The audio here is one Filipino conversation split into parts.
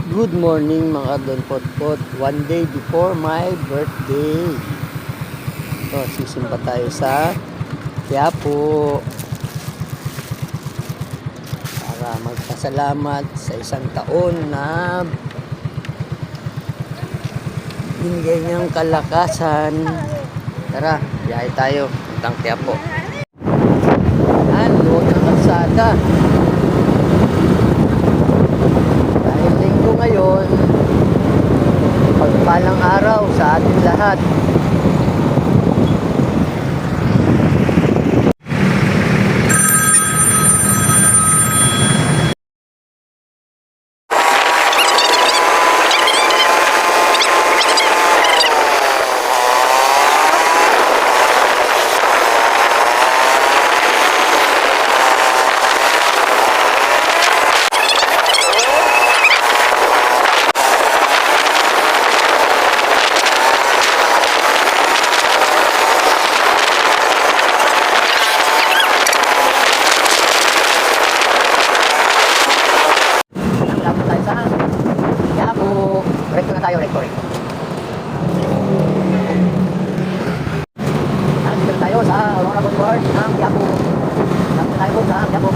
Good morning mga Don Potpot. One day before my birthday. So, sisimba tayo sa Quiapo para magpasalamat sa isang taon na binigay niyang kalakasan. Tara, biyahe tayo. Puntang Quiapo. Ano ang kalsada? Dahil linggo ngayon, pagpalang araw sa ating lahat. Recto na tayo, recto. Nandito tayo sa Aurora Boulevard ng Quiapo. Nandito tayo po sa Quiapo.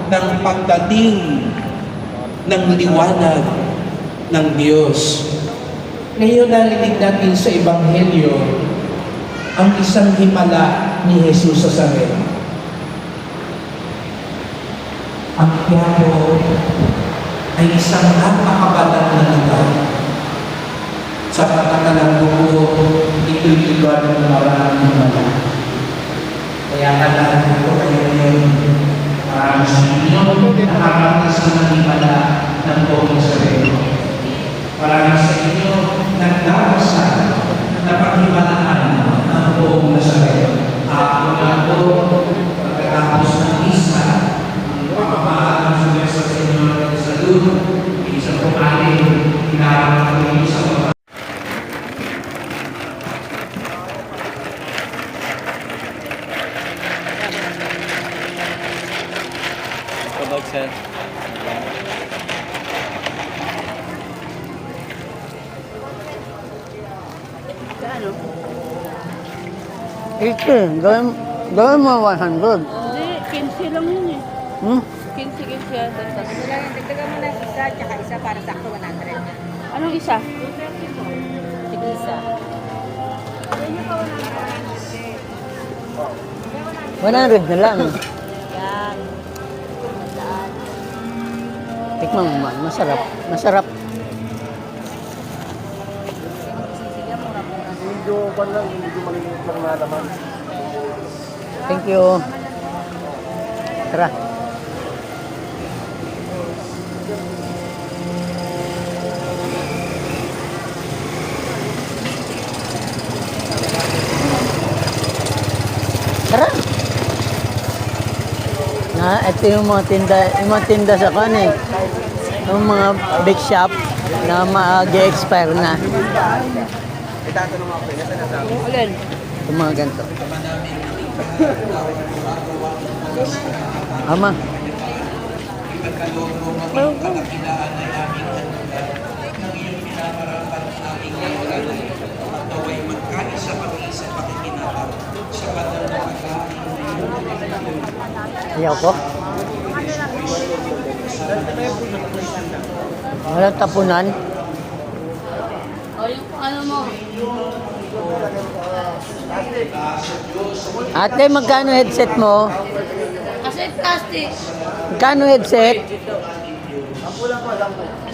Ng pagdating ng liwanag ng Diyos. Ngayon narinig natin sa Ebanghelyo ang isang himala ni Jesus sa Nazareth. Ang Quiapo ay isang napakabalat na lugar. Sa patakalang buo, ito'y lugar ng maraming himala. Kaya kailangan ko kayo ngayon para sa inyo nakarating sa himala ng buong Nazareth. Para sa inyo nagdarasal na paghimalaan ng buong Nazareth. Ako nga po, pagkatapos ng isa, ang pagpapaalam sa Mesa Senyor ng Salud, isa po ating hinarap ko sa mga Sir. Ano? 80. Gawin mo 100. Hindi, 15 lang yun eh. 15 yata. Dagdagan mo na isa, tsaka isa para sakto 100. Anong isa? Sige isa. 100 na lang. Yan. Tikman mo man. Masarap. Masarap. Thank you. Tara. Tara. Ito yung mga tinda sa kan eh. Yung mga big shop na mag-expire na. Alin? Yung mga ganito. Ama. Ayaw ko. Walang tapunan. O yung ano mo? Ate, magkano headset mo? Kasi plastic. Magkano headset?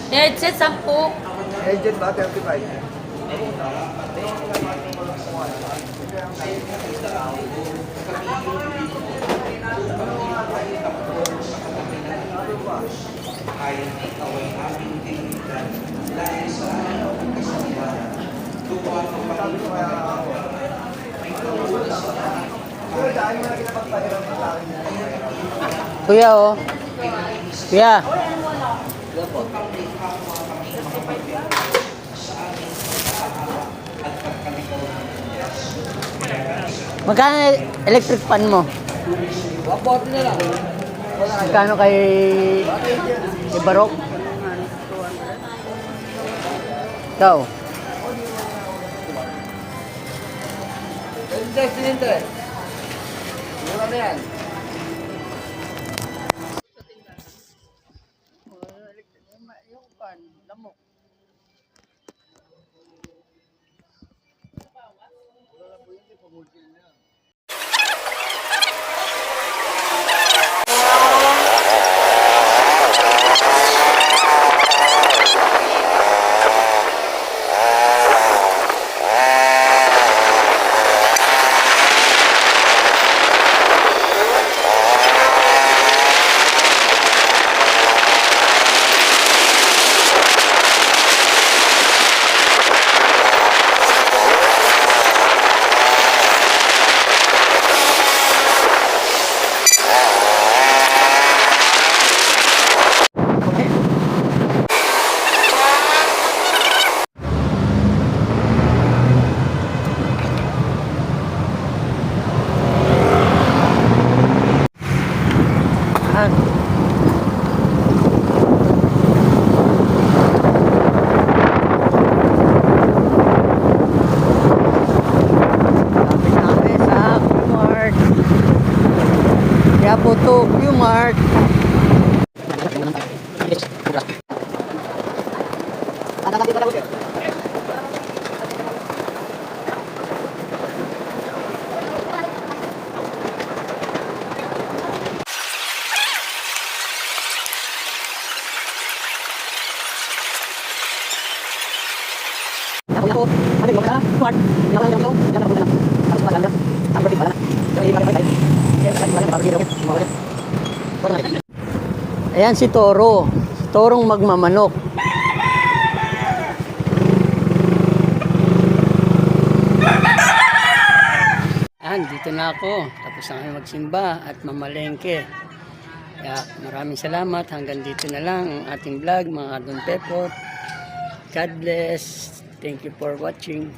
Headset 10. Agent ba? 35. ay ikaw ay aming tinignan dahil sa araw ng kasalanan. Tuwa ko pa rin ikaw sa lahat. Kuya, oh. Kuya. Magkano electric fan mo? 140 na lang. Magkano kay Barok? Ikaw? Sininte. Mura na yan. Ah. Lapit na kami sa Q-Mart. Kaya po to, Q-Mart. Ayan si Toro. Si Torong magmamanok. Ayan, dito na ako. Tapos na kami magsimba at mamalengke. Kaya maraming salamat. Hanggang dito na lang ang ating vlog, mga Don Pepot. God bless. Thank you for watching.